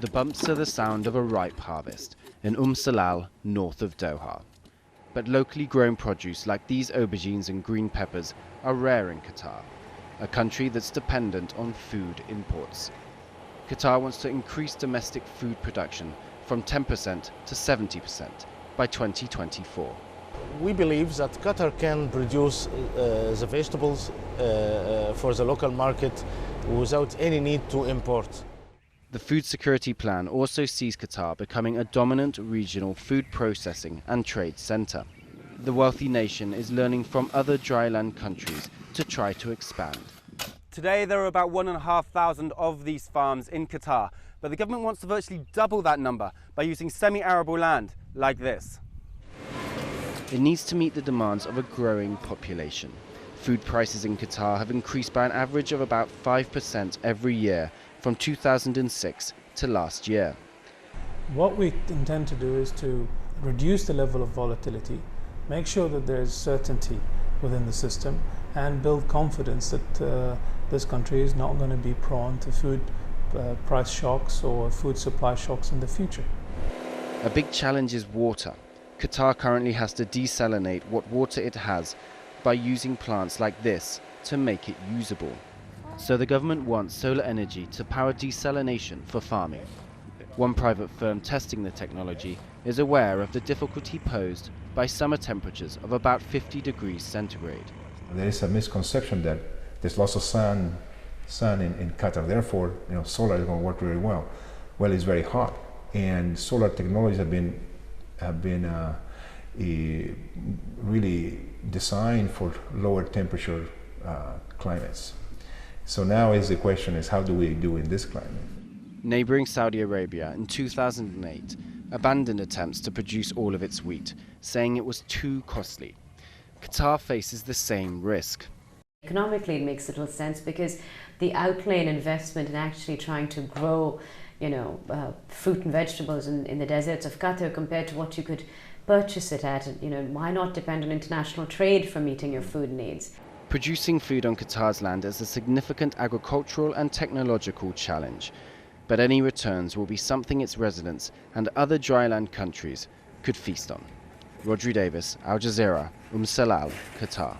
The bumps are the sound of a ripe harvest in Salal, north of Doha. But locally grown produce like these aubergines and green peppers are rare in Qatar, a country that's dependent on food imports. Qatar wants to increase domestic food production from 10% to 70% by 2024. We believe that Qatar can produce the vegetables for the local market without any need to import. The food security plan also sees Qatar becoming a dominant regional food processing and trade center. The wealthy nation is learning from other dryland countries to try to expand. Today there are about 1,500 of these farms in Qatar, but the government wants to virtually double that number by using semi-arable land like this. It needs to meet the demands of a growing population. Food prices in Qatar have increased by an average of about 5% every year from 2006 to last year. What we intend to do is to reduce the level of volatility, make sure that there is certainty within the system, and build confidence that this country is not going to be prone to food price shocks or food supply shocks in the future. A big challenge is water. Qatar currently has to desalinate what water it has by using plants like this to make it usable. So the government wants solar energy to power desalination for farming. One private firm testing the technology is aware of the difficulty posed by summer temperatures of about 50 degrees centigrade. There is a misconception that there's lots of sun in Qatar, therefore solar is going to work really well. Well, it's very hot, and solar technologies have been really designed for lower temperature climates. So now the question is, how do we do in this climate? Neighboring Saudi Arabia in 2008 abandoned attempts to produce all of its wheat, saying it was too costly. Qatar faces the same risk. Economically, it makes little sense because the outlay and investment in actually trying to grow, fruit and vegetables in the deserts of Qatar compared to what you could purchase it at, why not depend on international trade for meeting your food needs? Producing food on Qatar's land is a significant agricultural and technological challenge, but any returns will be something its residents and other dryland countries could feast on. Rhodri, Davies, Al Jazeera, Salal, Qatar.